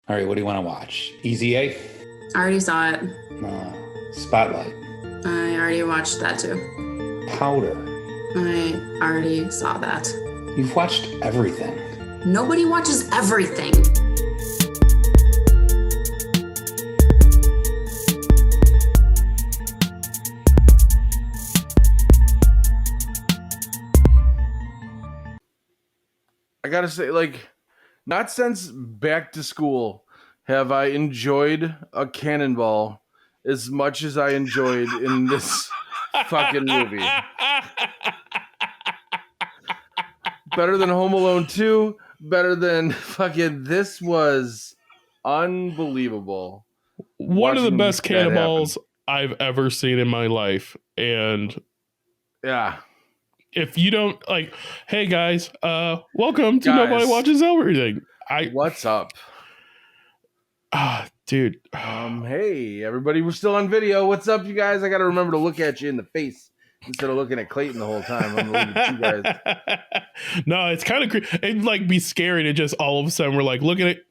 All right, what do you want to watch? Easy A? I already saw it. Spotlight. I already watched that too. Powder. I already saw that. You've watched everything. Nobody watches everything. I gotta say, not since back to school have I enjoyed a cannonball as much as I enjoyed in this fucking movie. Better than Home Alone 2, better than fucking, this was unbelievable. One of the best that happen. cannonballs I've ever seen in my life. And Yeah. if you don't hey guys, welcome to Nobody Watches Everything. What's up? Dude. Hey, everybody, we're still on video. What's up, you guys? I got to remember to look at you in the face instead of looking at Clayton the whole time. I'm looking at you guys. No, it's kind of it'd be scary to just all of a sudden we're look at it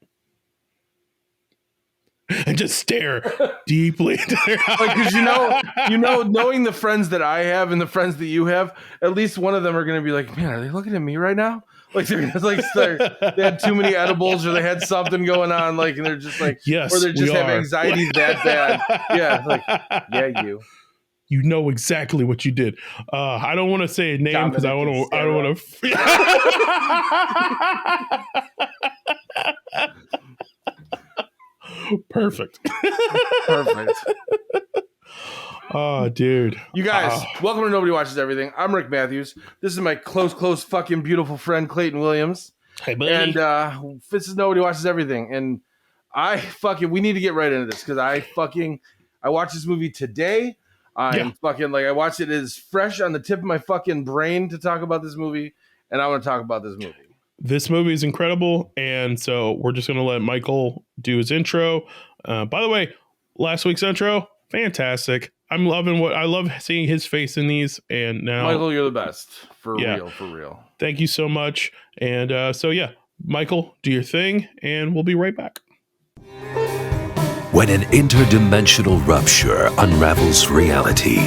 and just stare deeply into their eyes. Because knowing the friends that I have and the friends that you have, at least one of them are going to be like, man, are they looking at me right now? They're they had too many edibles or they had something going on, and they're just yes, or they just have anxiety that bad. Yeah, yeah, you. You know exactly what you did. I don't want to say a name because I don't want to. Perfect. Oh, dude. You guys, welcome to Nobody Watches Everything. I'm Rick Matthews. This is my close, fucking beautiful friend, Clayton Williams. Hey, buddy. And this is Nobody Watches Everything. And we need to get right into this because I watched this movie today. I watched it as fresh on the tip of my fucking brain to talk about this movie. And I want to talk about this movie. This movie is incredible. And so we're just going to let Michael do his intro. By the way, last week's intro, fantastic. I'm loving I love seeing his face in these. And now, Michael, you're the best. For real. Thank you so much. And Michael, do your thing, and we'll be right back. When an interdimensional rupture unravels reality,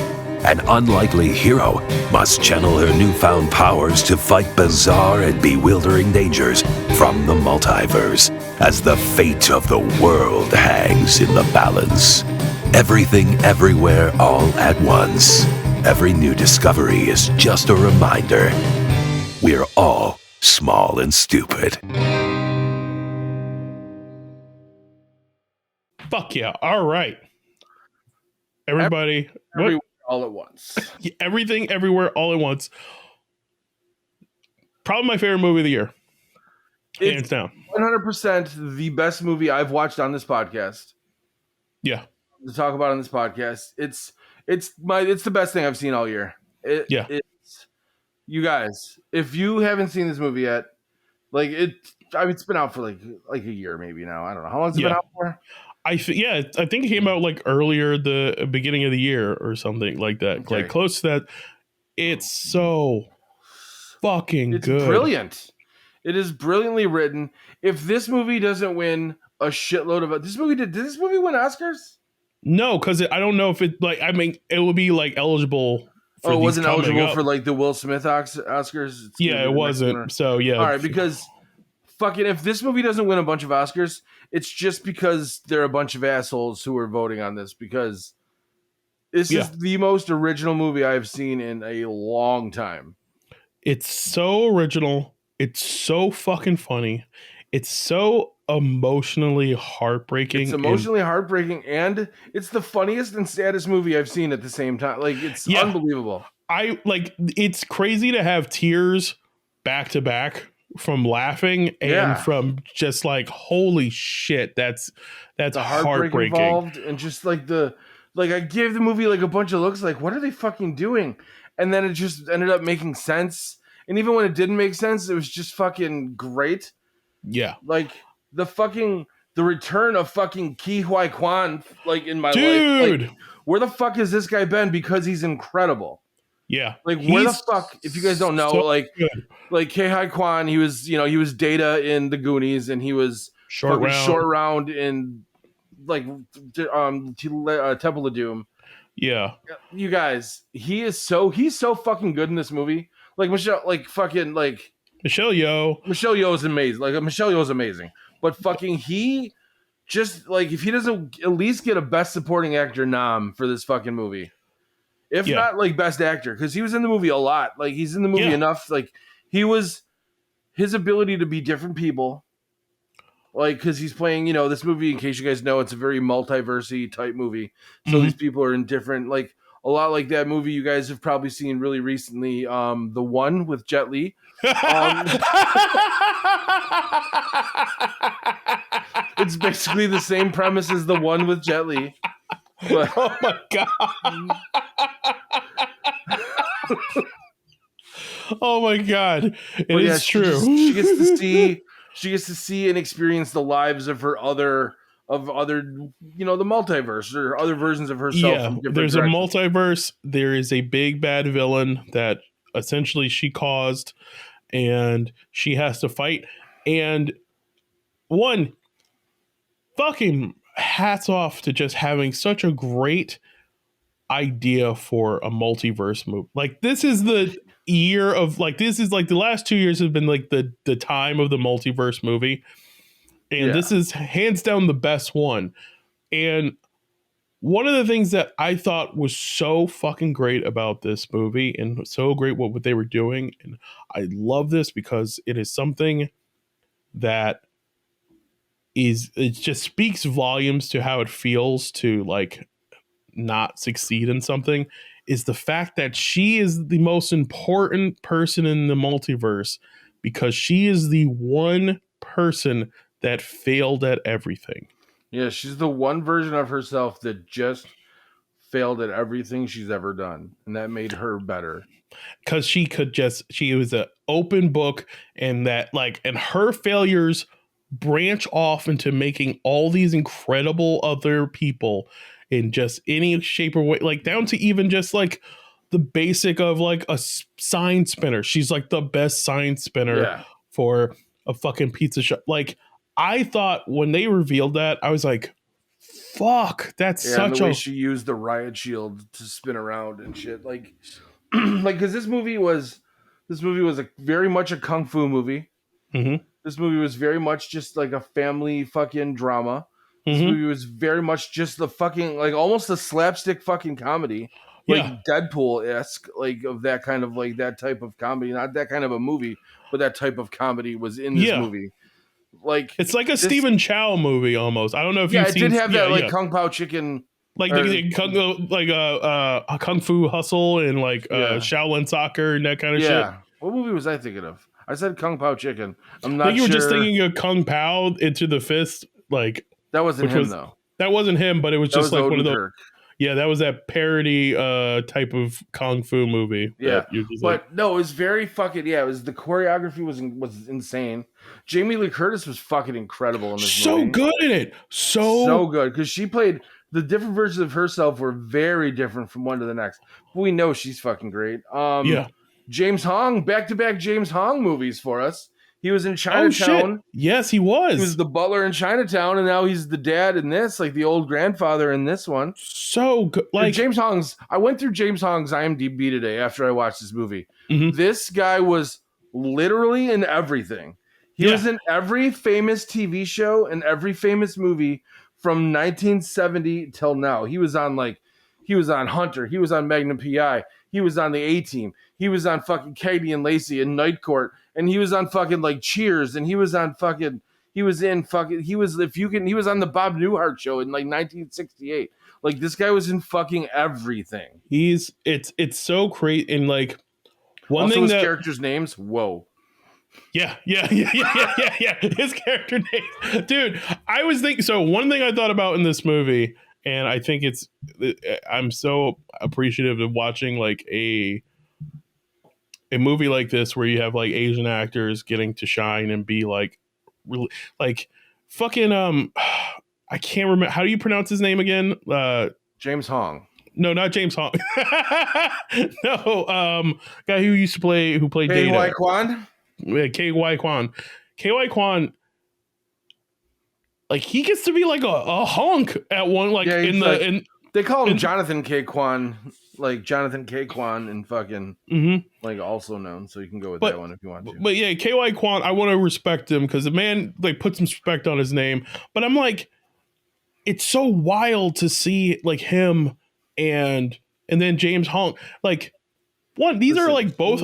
an unlikely hero must channel her newfound powers to fight bizarre and bewildering dangers from the multiverse as the fate of the world hangs in the balance. Everything, everywhere, all at once. Every new discovery is just a reminder. We're all small and stupid. Fuck yeah. All right. Everybody. Everywhere, all at once. Everything, everywhere, all at once. Probably my favorite movie of the year. Hands down. 100% the best movie I've watched on this podcast. Yeah. To talk about on this podcast. It's the best thing I've seen all year. It's, you guys, if you haven't seen this movie yet, it's been out for like a year maybe now. I don't know. How long has it been out for? I think it came out earlier the beginning of the year or something like that. Okay. Close to that. It's so fucking good. It's brilliant. It is brilliantly written. If this movie doesn't win a shitload of did this movie win Oscars? No, because I don't know if it it will be eligible. It wasn't eligible for the Will Smith Oscars. It wasn't. So yeah. All right, because fucking if this movie doesn't win a bunch of Oscars, it's just because there are a bunch of assholes who are voting on this because this is the most original movie I've seen in a long time. It's so original. It's so fucking funny. It's so emotionally heartbreaking. It's emotionally heartbreaking, and it's the funniest and saddest movie I've seen at the same time. It's unbelievable. It's crazy to have tears back to back from laughing and from just holy shit, that's the heartbreaking involved, and just I gave the movie a bunch of looks what are they fucking doing? And then it just ended up making sense. And even when it didn't make sense, it was just fucking great. Yeah. The return of fucking Ki Huy Kwan, in my life. Like, where the fuck has this guy been? Because he's incredible. Yeah. Where the fuck, if you guys don't know, Ki Huy Kwan, he was Data in the Goonies, and he was Short fucking round. Short Round in like Temple of Doom. Yeah. You guys, he's so fucking good in this movie. Like Michelle Michelle Yeoh. Michelle Yeoh is amazing. Like Michelle Yeoh is amazing. But fucking he just like if he doesn't at least get a best supporting actor nom for this fucking movie. If Yeah. not like best actor, because he was in the movie a lot. Like he's in the movie Yeah. enough. Like his ability to be different people. Like, because he's playing, this movie, in case you guys know, it's a very multiversy type movie. So these people are in different, like, a lot like that movie you guys have probably seen really recently, The One with Jet Li. It's basically the same premise as The One with Jet Li. But, Oh my god. Oh my god. It is true. She gets to see and experience the lives of her other the multiverse or other versions of herself. Yeah, from different there's directions. a multiverse. There is a big bad villain that essentially she caused, and she has to fight. And one, fucking hats off to just having such a great idea for a multiverse movie. Like this is the year of this is like the last 2 years have been like the time of the multiverse movie. And this is hands down the best one. And one of the things that I thought was so fucking great about this movie and so great what they were doing, and I love this because it is something that it just speaks volumes to how it feels to like not succeed in something, is the fact that she is the most important person in the multiverse because she is the one person that failed at everything. Yeah, she's the one version of herself that just failed at everything she's ever done, and that made her better. Because she was an open book, and and her failures branch off into making all these incredible other people in just any shape or way, like down to even just like the basic of like a sign spinner. She's like the best sign spinner for a fucking pizza shop. Like I thought when they revealed that, I was like, fuck, that's such and the way she used the riot shield to spin around and shit. Like because this movie was very much a kung fu movie. Mm-hmm. This movie was very much just like a family fucking drama. This movie was very much just the fucking like almost a slapstick fucking comedy, like Deadpool-esque, like of that kind of like that type of comedy. Not that kind of a movie, but that type of comedy was in this movie. Like it's like a Stephen Chow movie almost. I don't know if you've seen. It did have that like Kung Pao Chicken, like a Kung Fu Hustle and like Shaolin Soccer and that kind of shit. Yeah, what movie was I thinking of? I said Kung Pao Chicken. I'm not. I think you were just thinking of Kung Pao into the fist, like that wasn't him though. That wasn't him, but it was just like one of those. Kirk. Yeah, that was that parody type of kung fu movie. Yeah, but no, it was very fucking. Yeah, it was the choreography was insane. Jamie Lee Curtis was fucking incredible in this movie. So good in it, so good because she played the different versions of herself were very different from one to the next. But we know she's fucking great. James Hong, back-to-back James Hong movies for us. He was in Chinatown. Oh, shit. Yes, he was. He was the butler in Chinatown, and now he's the dad in this, like the old grandfather in this one. So good. Like James Hong's. I went through James Hong's IMDb today after I watched this movie. Mm-hmm. This guy was literally in everything. He was in every famous TV show and every famous movie from 1970 till now. He was on Hunter. He was on Magnum PI. He was on the A-Team. He was on fucking Katie and Lacey in Night Court. And he was on fucking like Cheers. And he was on fucking, he was on the Bob Newhart show in like 1968. Like this guy was in fucking everything. It's so great. And like one also thing his characters' names. Whoa. Yeah. His character name, dude. I was thinking. So one thing I thought about in this movie, and I think I'm so appreciative of watching like a movie like this where you have like Asian actors getting to shine and be like, really like fucking I can't remember, how do you pronounce his name again? James Hong. No, not James Hong. No, guy who played Data. K.Y. Kwan. Yeah, K.Y. Kwan. K.Y. Kwan like he gets to be like a hunk at one, like Yeah, in he's the like- in. They call him in- Jonathan K. Kwan, like Jonathan K. Kwan and fucking Mhm. like also known. So you can go with But- that one if you want to. But yeah, KY Kwan, I want to respect him because the man like put some respect on his name. But I'm like, it's so wild to see like him and then James Hong. Like one, these are Listen, like both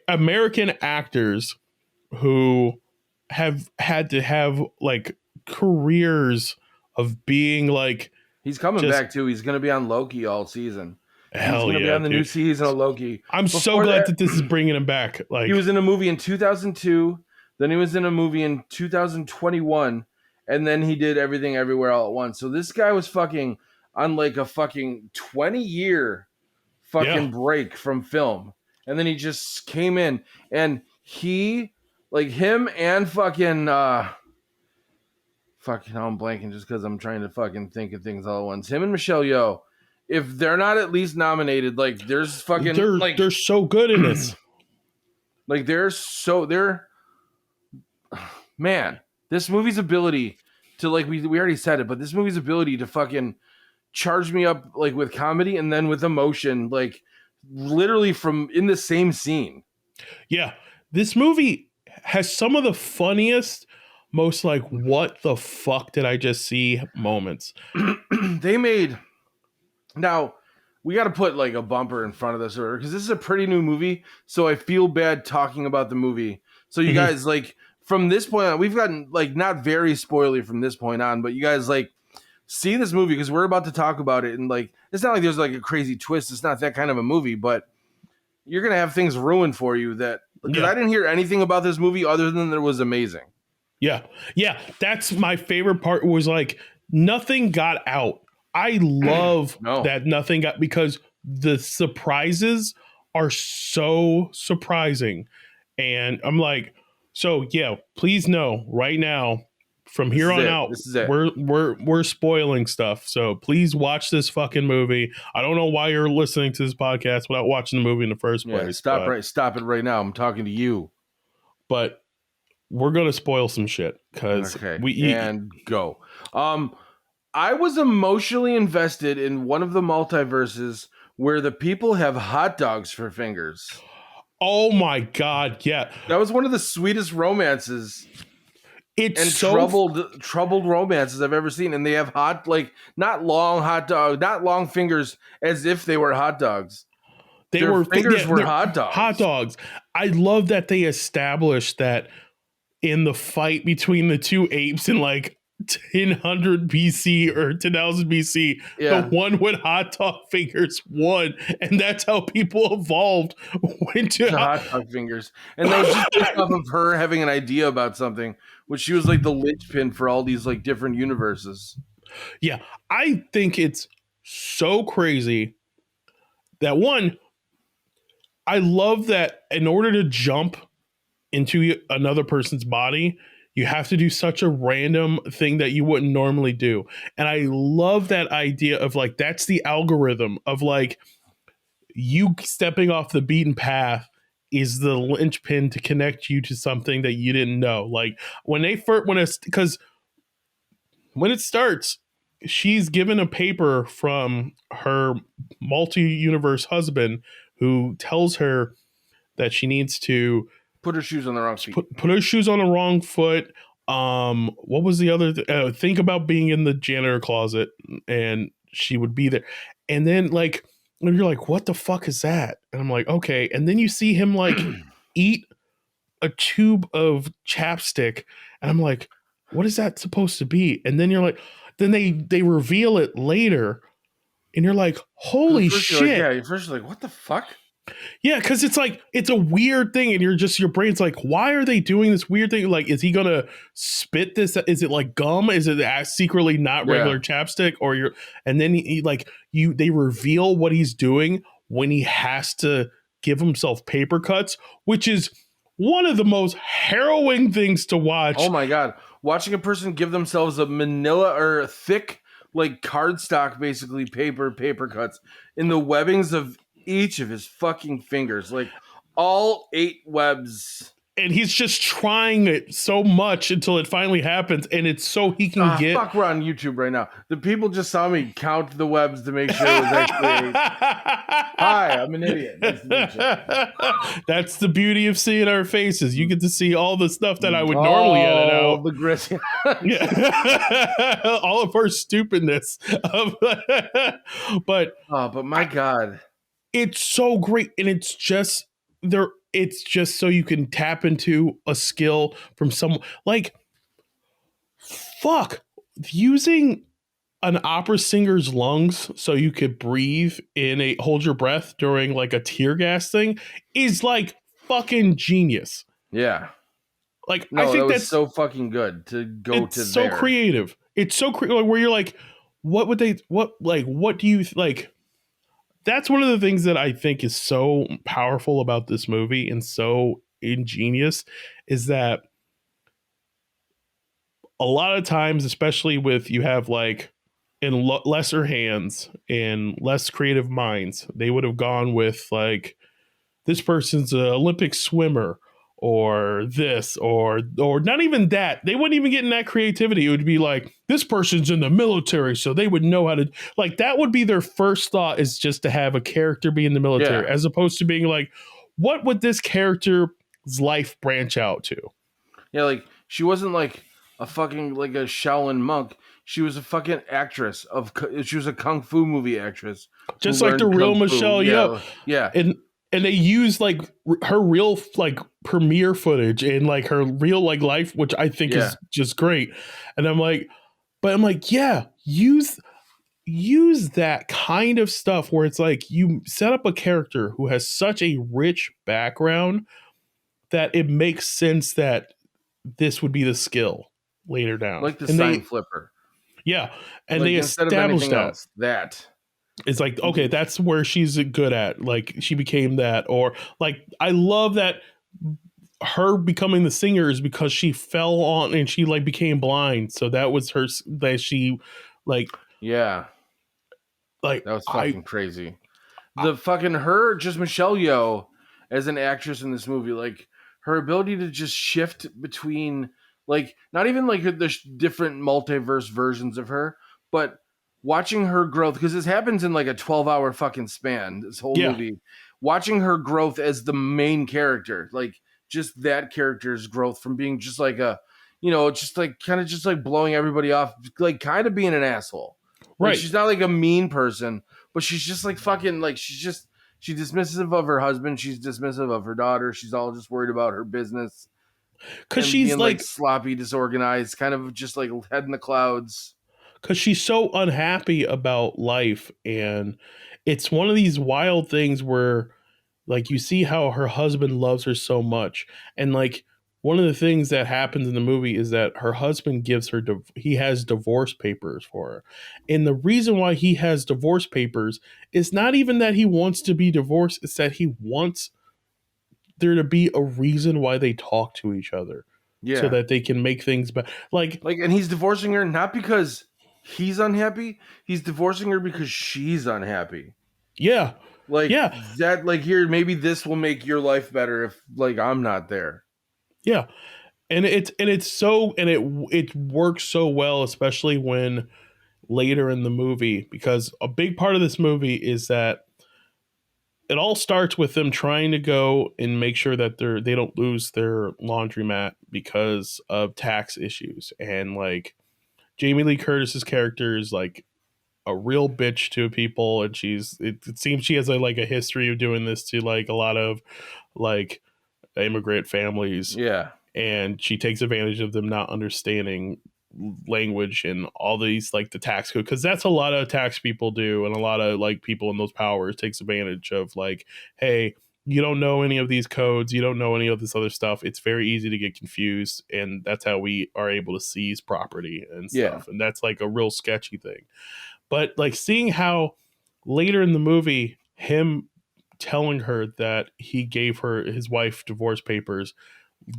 American actors who have had to have like careers of being like He's coming just- back too. He's going to be on Loki all season. He's hell going to yeah, be on the new dude. season of Loki. I'm so Before glad that this is bringing him back. Like He was in a movie in 2002. Then he was in a movie in 2021. And then he did Everything Everywhere All at Once. So this guy was fucking on like a fucking 20-year fucking break from film. And then he just came in. And he, like him and fucking... fucking, now I'm blanking just because I'm trying to fucking think of things all at once. Him and Michelle Yeoh, if they're not at least nominated, like there's fucking they're so good in this. like they're man, this movie's ability to like we already said it, but this movie's ability to fucking charge me up like with comedy and then with emotion, like literally from in the same scene. Yeah, this movie has some of the funniest, most like what the fuck did I just see moments. They made now we got to put like a bumper in front of this order because this is a pretty new movie, so I feel bad talking about the movie. So you guys like from this point on, we've gotten like not very spoilery from this point on, but you guys like see this movie because we're about to talk about it, and like it's not like there's like a crazy twist. It's not that kind of a movie, but you're gonna have things ruined for you that because I didn't hear anything about this movie other than that it was amazing. Yeah. That's my favorite part. Was like nothing got out. I love that nothing got because the surprises are so surprising, and I'm like, so yeah. Please know right now, from here on out, we're spoiling stuff. So please watch this fucking movie. I don't know why you're listening to this podcast without watching the movie in the first place. Stop it right now. I'm talking to you. But we're gonna spoil some shit because go. I was emotionally invested in one of the multiverses where the people have hot dogs for fingers. Oh my god, yeah. That was one of the sweetest romances. It's troubled romances I've ever seen. And they have not long fingers as if they were hot dogs. Their fingers were hot dogs. Hot dogs. I love that they established that in the fight between the two apes in like 1000 BC or 10,000 BC, the one with hot dog fingers won, and that's how people evolved into hot dog fingers. And that was just based off of her having an idea about something, which she was like the linchpin for all these like different universes. Yeah, I think it's so crazy that one. I love that in order to jump into another person's body, you have to do such a random thing that you wouldn't normally do. And I love that idea of like, that's the algorithm of like you stepping off the beaten path is the linchpin to connect you to something that you didn't know. Like when it starts, she's given a paper from her multi-universe husband who tells her that she needs to put her shoes on the wrong feet. Put her shoes on the wrong foot. What was the other? Think about being in the janitor closet, and she would be there. And then like, and you're like, what the fuck is that? And I'm like, okay. And then you see him like eat a tube of chapstick, and I'm like, what is that supposed to be? And then you're like, then they reveal it later. And you're like, holy shit. You're first like, what the fuck? Yeah, because it's like, it's a weird thing. And your brain's like, why are they doing this weird thing? Like, is he going to spit this? Is it like gum? Is it secretly not regular chapstick? And then they reveal what he's doing when he has to give himself paper cuts, which is one of the most harrowing things to watch. Oh my God. Watching a person give themselves a manila or a thick, like cardstock, basically paper cuts in the webbings of each of his fucking fingers, like all 8 webs and he's just trying it so much until it finally happens, and it's so he can get. Fuck, we're on YouTube right now. The people just saw me count the webs to make sure it was actually. Hi, I'm an idiot. Nice to meet you. That's the beauty of seeing our faces. You get to see all the stuff that I would normally edit out. The grist. Yeah. All of our stupidness. But my God, it's so great, and it's just there. It's just so you can tap into a skill from someone like fuck using an opera singer's lungs so you could breathe in a hold your breath during like a tear gas thing is like fucking genius. Yeah. Like no, I think that's that's so fucking good to go it's to so there. creative. It's so creative where you're like, what would they what do you like? That's one of the things that I think is so powerful about this movie and so ingenious is that a lot of times, especially with you have like in lesser hands and less creative minds, they would have gone with like this person's an Olympic swimmer or this or not even that. They wouldn't even get in that creativity. It would be like this person's in the military, so they would know how to like that would be their first thought is just to have a character be in the military as opposed to being like, what would this character's life branch out to? Yeah, like she wasn't like a fucking like a Shaolin monk. She was a fucking actress she was a kung fu movie actress. Just like the real Michelle Yeoh. Yeah. And they use like her real like premiere footage and like her real like life, which I think is just great. And I'm like, yeah, use that kind of stuff where it's like you set up a character who has such a rich background that it makes sense that this would be the skill later down. Like the sign flipper. Yeah. And like they established that. It's like, okay, that's where she's good at. Like she became that. Or like, I love that her becoming the singer is because she fell on and she like became blind. So that was her, that she like. Yeah. Like that was fucking crazy. The fucking her, just Michelle Yeoh as an actress in this movie, like her ability to just shift between like, not even like the different multiverse versions of her, but watching her growth, because this happens in like a 12-hour fucking span, this whole movie, watching her growth as the main character, like just that character's growth from being just like a, you know, just like kind of just like blowing everybody off, like kind of being an asshole. Like, right. She's not like a mean person, but she's just like fucking like, she's dismissive of her husband. She's dismissive of her daughter. She's all just worried about her business. Because she's being, like sloppy, disorganized, kind of just like head in the clouds. Because she's so unhappy about life. And it's one of these wild things where like you see how her husband loves her so much. And like one of the things that happens in the movie is that her husband gives her, he has divorce papers for her. And the reason why he has divorce papers is not even that he wants to be divorced. It's that he wants there to be a reason why they talk to each other. Yeah. So that they can make things better. Like, and he's divorcing her not because he's unhappy. He's divorcing her because she's unhappy. Yeah. That like here, maybe this will make your life better if like I'm not there. Yeah. And it works so well, especially when later in the movie, because a big part of this movie is that it all starts with them trying to go and make sure that they don't lose their laundromat because of tax issues. And like Jamie Lee Curtis's character is like a real bitch to people, and it seems she has a history of doing this to like a lot of like immigrant families. Yeah. And she takes advantage of them not understanding language and all these like the tax code, because that's a lot of tax people do, and a lot of like people in those powers takes advantage of like, hey, you don't know any of these codes, you don't know any of this other stuff, it's very easy to get confused, and that's how we are able to seize property and stuff. And that's like a real sketchy thing. But like seeing how later in the movie him telling her that he gave his wife divorce papers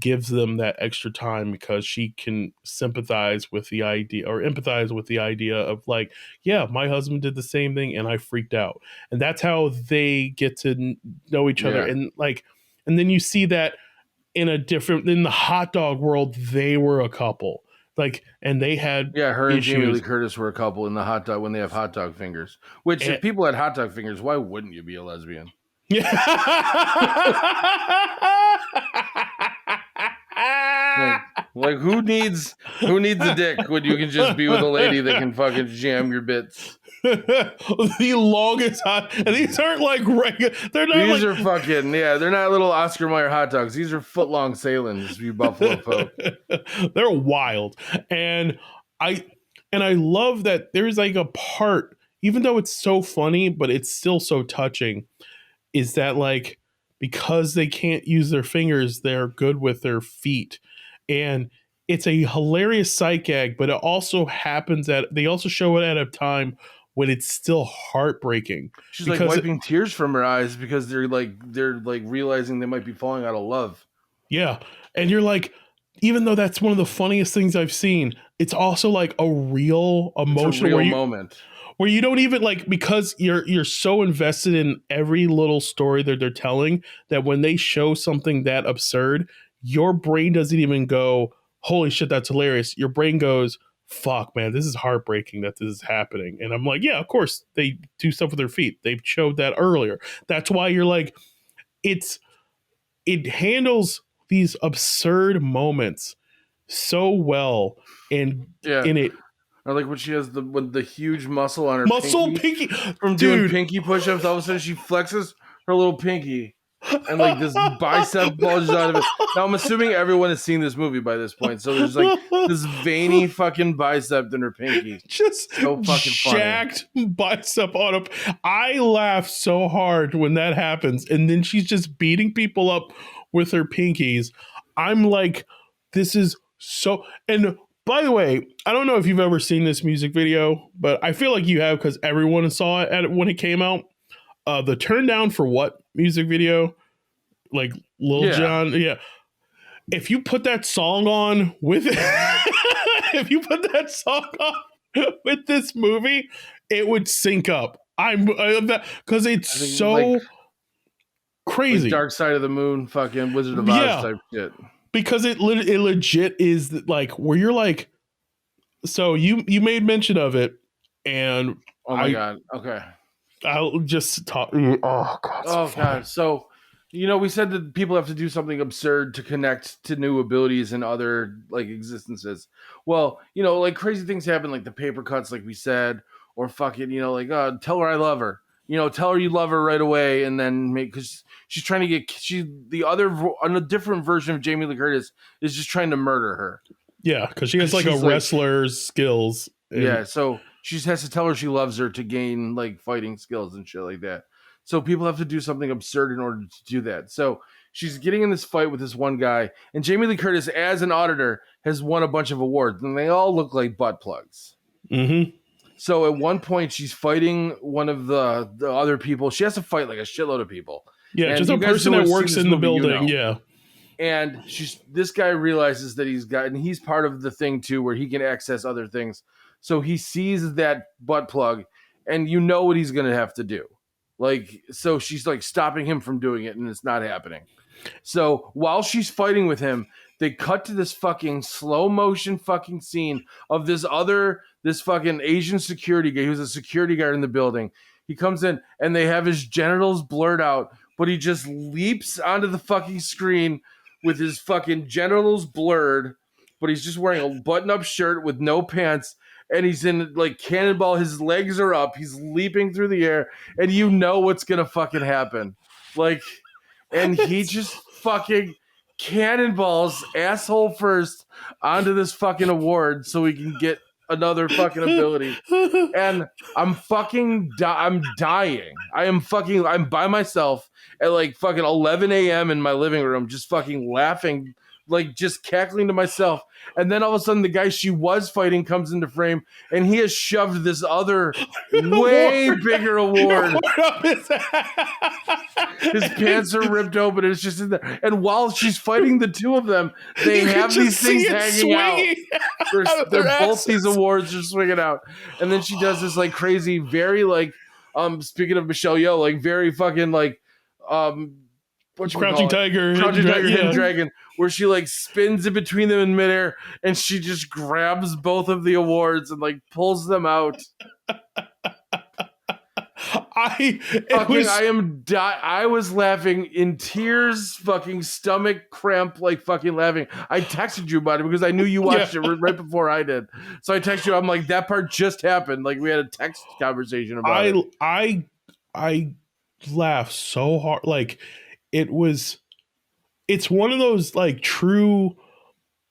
gives them that extra time because she can sympathize with the idea or empathize with the idea of like, yeah, my husband did the same thing and I freaked out. And that's how they get to know each other. And like, and then you see that in the hot dog world, they were a couple. Like, and they had Yeah, her and Jamie Lee issues. Curtis were a couple in the hot dog when they have hot dog fingers. Which, And- if people had hot dog fingers, why wouldn't you be a lesbian? Yeah. Like who needs a dick when you can just be with a lady that can fucking jam your bits? The longest hot, and these aren't like regular. They're not. These are fucking they're not little Oscar Mayer hot dogs. These are foot long sailings, you Buffalo folk. They're wild, and I love that there's like a part, even though it's so funny, but it's still so touching. Is that like because they can't use their fingers, they're good with their feet, and it's a hilarious sight gag, but it also happens at they also show it at a time when it's still heartbreaking. She's like wiping tears from her eyes because they're like realizing they might be falling out of love. Yeah. And you're like, even though that's one of the funniest things I've seen, it's also like a real emotional moment where you don't even like, because you're so invested in every little story that they're telling, that when they show something that absurd, your brain doesn't even go, holy shit, that's hilarious. Your brain goes, fuck, man, this is heartbreaking that this is happening. And I'm like, yeah, of course they do stuff with their feet. They showed that earlier. That's why you're like, it handles these absurd moments so well. And in it, or like when she has the huge muscle on her pinky from doing pinky push-ups, all of a sudden she flexes her little pinky and like this bicep bulges out of it. Now I'm assuming everyone has seen this movie by this point, so there's like this veiny fucking bicep in her pinky. Just so fucking jacked funny. Bicep on him. I laugh so hard when that happens, and then she's just beating people up with her pinkies. I'm like, this is so. And by the way, I don't know if you've ever seen this music video, but I feel like you have because everyone saw it when it came out. The Turn Down for What music video, like Lil Jon, If you put that song on with if you put that song on with this movie, it would sync up. Because it's so like, crazy. Like Dark Side of the Moon, fucking Wizard of Oz type shit. Because it legit is like where you're like, so you made mention of it, and oh my god, okay. I'll just talk. Oh god. Oh god. So, we said that people have to do something absurd to connect to new abilities and other like existences. Well, like crazy things happen, like the paper cuts, like we said, or fucking, like tell her I love her. Tell her you love her right away, and then because she's trying to get a different version of Jamie Lee Curtis is just trying to murder her. Yeah, because she has like a wrestler's skills. Yeah, so she has to tell her she loves her to gain like fighting skills and shit like that. So people have to do something absurd in order to do that. So she's getting in this fight with this one guy, and Jamie Lee Curtis, as an auditor, has won a bunch of awards, and they all look like butt plugs. Mm-hmm. So at one point, she's fighting one of the other people. She has to fight like a shitload of people. Yeah, and just a person that works in the building. Yeah. And this guy realizes that he's part of the thing too, where he can access other things. So he sees that butt plug, and you know what he's going to have to do. Like, so she's like stopping him from doing it, and it's not happening. So while she's fighting with him, they cut to this fucking slow motion fucking scene of this fucking Asian security guy who's a security guard in the building. He comes in and they have his genitals blurred out, but he just leaps onto the fucking screen with his fucking genitals blurred, but he's just wearing a button-up shirt with no pants, and he's in like Cannonball. His legs are up. He's leaping through the air, and you know what's gonna fucking happen. Like, and he just fucking cannonballs asshole first onto this fucking award so he can get another fucking ability. And I'm fucking I'm dying. I'm by myself at like fucking 11 a.m. in my living room, just fucking laughing, like just cackling to myself. And then all of a sudden the guy she was fighting comes into frame, and he has shoved this other way bigger award. His pants are ripped open, and it's just in there. And while she's fighting the two of them, they have these things hanging out. They're both these awards are swinging out. And then she does this like crazy, very like speaking of Michelle Yeoh, like very fucking like Crouching Tiger, Hidden Dragon, where she like spins in between them in midair and she just grabs both of the awards and like pulls them out. I was laughing in tears, fucking stomach cramp, like fucking laughing. I texted you about it because I knew you watched it right before I did. So I texted you. I'm like, that part just happened. Like we had a text conversation about it. I laughed so hard. Like it's one of those like true.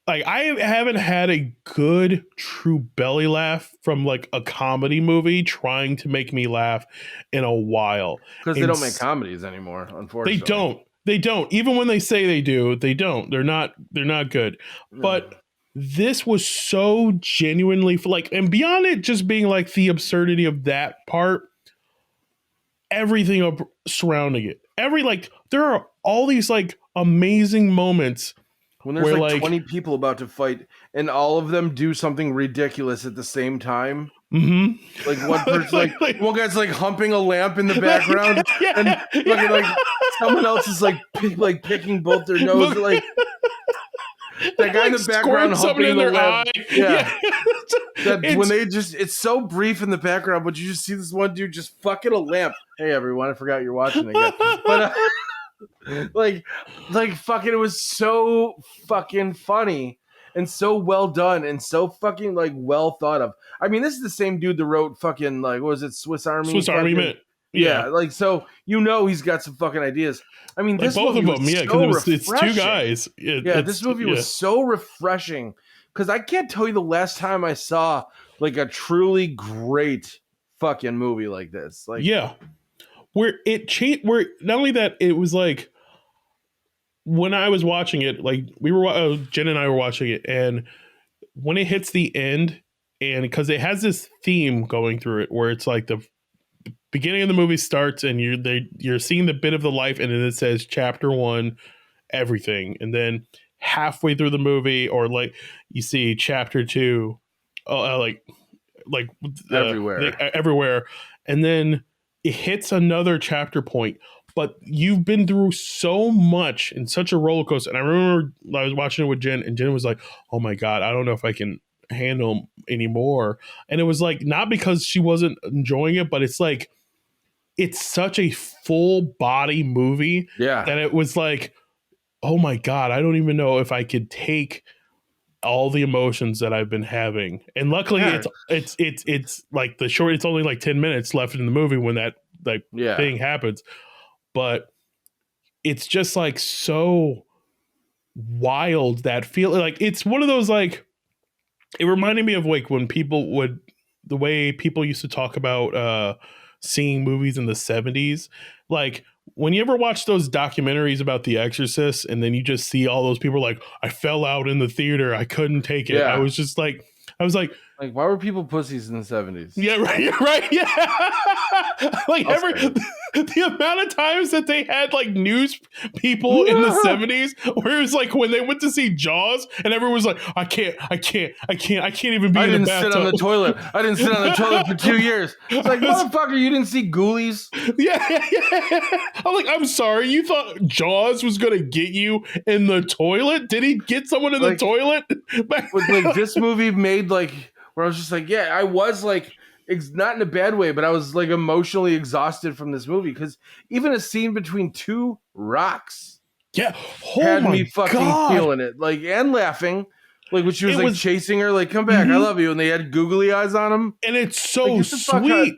Like I haven't had a good true belly laugh from like a comedy movie trying to make me laugh in a while. Because they don't make comedies anymore, unfortunately. They don't. Even when they say they do, they don't. They're not good. No. But this was so genuinely like, and beyond it just being like the absurdity of that part, everything surrounding it. There are all these like amazing moments. When there's like 20 people about to fight and all of them do something ridiculous at the same time. Mm-hmm. Like one person, like one guy's like humping a lamp in the background, and like someone else is like picking both their nose. Like that guy in the background humping the lamp. Yeah. When they it's so brief in the background, but you just see this one dude just fucking a lamp. Hey everyone, I forgot you're watching again. But like fucking it was so fucking funny and so well done and so fucking like well thought of. I mean, this is the same dude that wrote fucking like what was it, Swiss Army Man? Yeah, like so he's got some fucking ideas. I mean, this both movie of them, was because it's two refreshing. guys. This movie was so refreshing because I can't tell you the last time I saw like a truly great fucking movie like this. Like where it changed. Where not only that, it was like. When I was watching it, like Jen and I were watching it, and when it hits the end, and because it has this theme going through it, where it's like the beginning of the movie starts, and you're seeing the bit of the life, and then it says Chapter 1, everything, and then halfway through the movie, or like you see Chapter 2, everywhere, and then it hits another chapter point. But you've been through so much in such a roller coaster. And I remember I was watching it with Jen, and Jen was like, oh my God, I don't know if I can handle anymore. And it was like, not because she wasn't enjoying it, but it's like, it's such a full body movie that it was like, oh my God, I don't even know if I could take all the emotions that I've been having. And luckily it's like it's only like 10 minutes left in the movie when that thing happens. But it's just like so wild that feel like it's one of those like it reminded me of like when the way people used to talk about seeing movies in the 70s. Like when you ever watch those documentaries about The Exorcist and then you just see all those people like, I fell out in the theater, I couldn't take it. I was why were people pussies in the 70s? Yeah, right. Yeah. Like the amount of times that they had like news people in the 70s where it was like when they went to see Jaws and everyone was like, I can't even be in the bathtub. I didn't sit on the toilet for 2 years. It's like, motherfucker, you didn't see Ghoulies? Yeah. I'm like, I'm sorry, you thought Jaws was gonna get you in the toilet? Did he get someone in the toilet? Like this movie made like where I was just like, I was like, it's not in a bad way, but I was like emotionally exhausted from this movie because even a scene between two rocks, had me fucking feeling it, like and laughing, like when she was like chasing her, like come back, I love you, and they had googly eyes on him, and it's so sweet,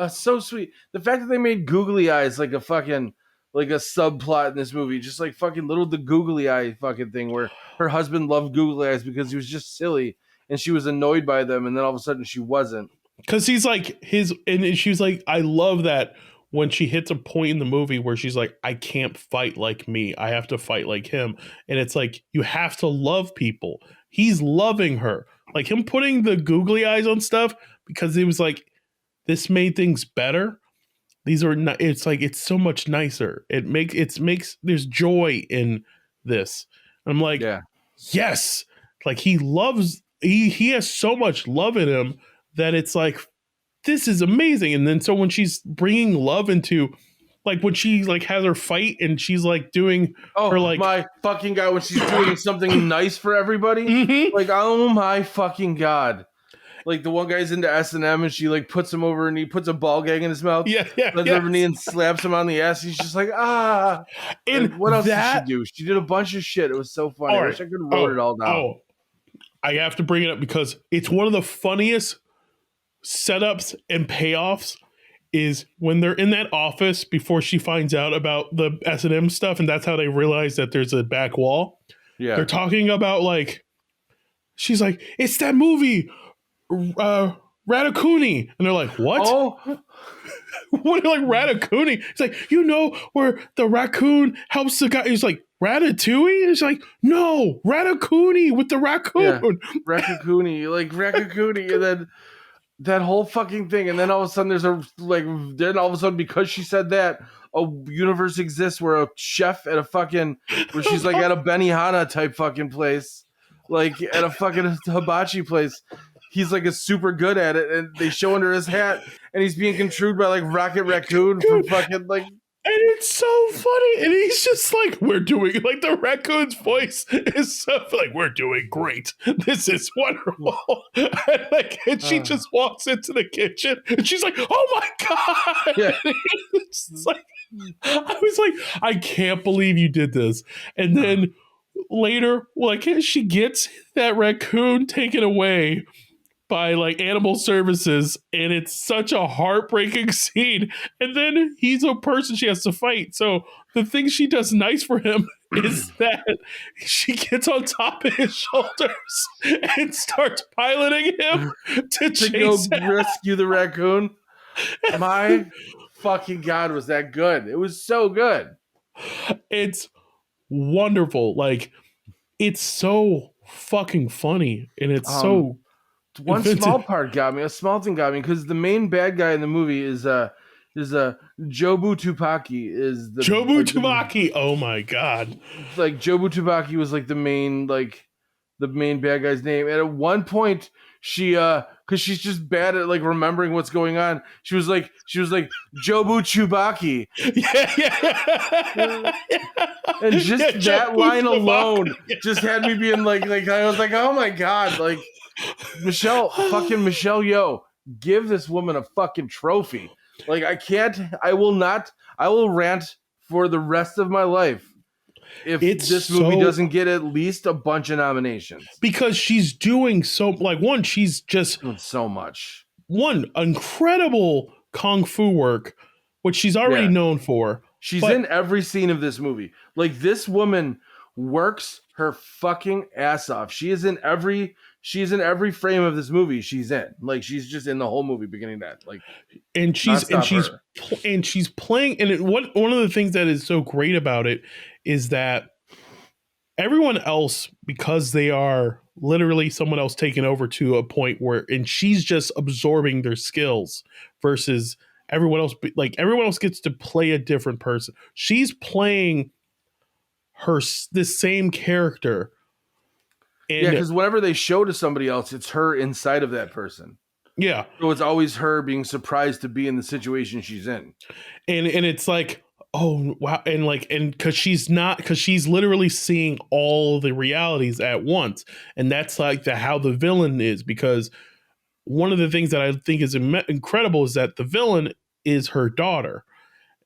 so sweet. The fact that they made googly eyes like a fucking like a subplot in this movie, just like fucking the googly eye fucking thing where her husband loved googly eyes because he was just silly. And she was annoyed by them, and then all of a sudden she wasn't. Because he's like and she was like, I love that when she hits a point in the movie where she's like, I can't fight like me. I have to fight like him. And it's like, you have to love people. He's loving her. Like him putting the googly eyes on stuff because it was like, this made things better. These are not, it's like, it's so much nicer. It makes there's joy in this. I'm like, yes. Like he loves, he has so much love in him that it's like, this is amazing. And then so when she's bringing love into like when she like has her fight and she's like doing Oh her like my fucking god! When she's doing something nice for everybody, Mhm. like oh my fucking god! Like the one guy's into S&M and she like puts him over and he puts a ball gag in his mouth, yeah, yeah, bends over knee and slaps him on the ass. He's just like ah. and And what else did she that do? She did a bunch of shit. It was so funny. all I right. wish I could have wrote it all down. Oh, I have to bring it up because it's one of the funniest setups and payoffs is when they're in that office before she finds out about the S&M stuff, and that's how they realize that there's a back wall. Yeah. They're talking about like she's like, it's that movie Ratatouille, and they're like, what? Oh, What like Ratatouille? It's like, you know where the raccoon helps the guy. He's like, Ratatouille? It's like, no, Ratatouille with the raccoon. Yeah. Ratatouille, and then that whole fucking thing, and then all of a sudden then all of a sudden because she said that a universe exists where a chef at a fucking where she's like at a Benihana type fucking place, like at a fucking hibachi place. He's like a super good at it, and they show under his hat, and he's being controlled by like Rocket Raccoon from fucking like. And it's so funny. And he's just like, we're doing, like, the raccoon's voice is so, like, we're doing great. This is wonderful. And she just walks into the kitchen and she's like, oh my God. Yeah. It's just like, I was like, I can't believe you did this. And then later, like, she gets that raccoon taken away by like animal services, and it's such a heartbreaking scene. And then he's a person she has to fight. So the thing she does nice for him is that she gets on top of his shoulders and starts piloting him to To go chase him. rescue the raccoon. My fucking god, was that good? It was so good. It's wonderful. Like, it's so fucking funny, and it's so One inventive. small part got me. A small thing got me because the main bad guy in the movie is Jobu Tupaki. Is the Jobu like, Tupaki. Oh my God. like Jobu Tupaki was like the main bad guy's name. And at one point she because she's just bad at like remembering what's going on. She was like Jobu Chubaki. Yeah. And just Yeah, that Jobu line Tupaki. alone just had me being like I was like, oh my god, like Michelle Yeoh, give this woman a fucking trophy. Like I will rant for the rest of my life if this movie doesn't get at least a bunch of nominations. Because she's doing so, like, one, she's just Doing so much. one incredible kung fu work, which she's already known for. She's But- in every scene of this movie. Like, this woman works her fucking ass off. She's in every frame of this movie she's in. Like, she's just in the whole movie beginning to end. Like, and she's playing. And one of the things that is so great about it is that everyone else, because they are literally someone else taking over to a point where, and she's just absorbing their skills versus everyone else. Like, everyone else gets to play a different person. She's playing the same character. And yeah, because whenever they show to somebody else, it's her inside of that person. yeah. So it's always her being surprised to be in the situation she's in. And it's like, oh wow, and because she's literally seeing all the realities at once, and that's like how the villain is. Because one of the things that I think is incredible is that the villain is her daughter,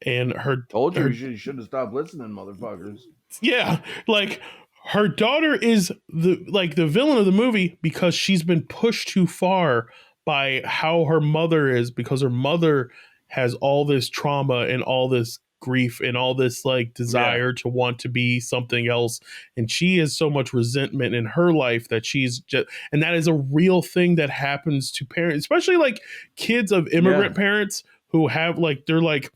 and Told you you should have stopped listening, motherfuckers. yeah, like her daughter is the villain of the movie because she's been pushed too far by how her mother is, because her mother has all this trauma and all this grief and all this like desire to want to be something else, and she has so much resentment in her life that she's just, and that is a real thing that happens to parents, especially like kids of immigrant parents who have like, they're like,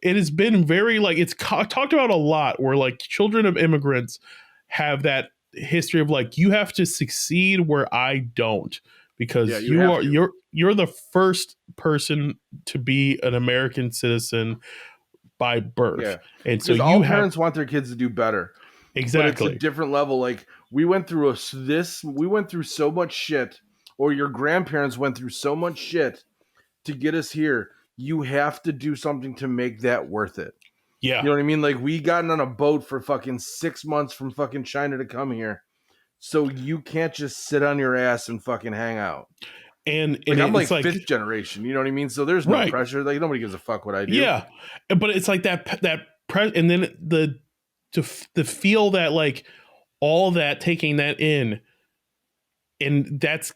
it has been very like, it's talked about a lot where like children of immigrants have that history of like, you have to succeed where I don't, because you're the first person to be an American citizen by birth. Yeah. And so all parents want their kids to do better. Exactly. But it's a different level. Like, we went through so much shit, or your grandparents went through so much shit to get us here. You have to do something to make that worth it. Yeah. You know what I mean? Like, we gotten on a boat for fucking 6 months from fucking China to come here. So you can't just sit on your ass and fucking hang out. And Like, I'm like it's like 5th generation, you know what I mean? So there's no right. pressure. Like, nobody gives a fuck what I do. Yeah. But it's like and then to feel that, like, all that, taking that in, and that's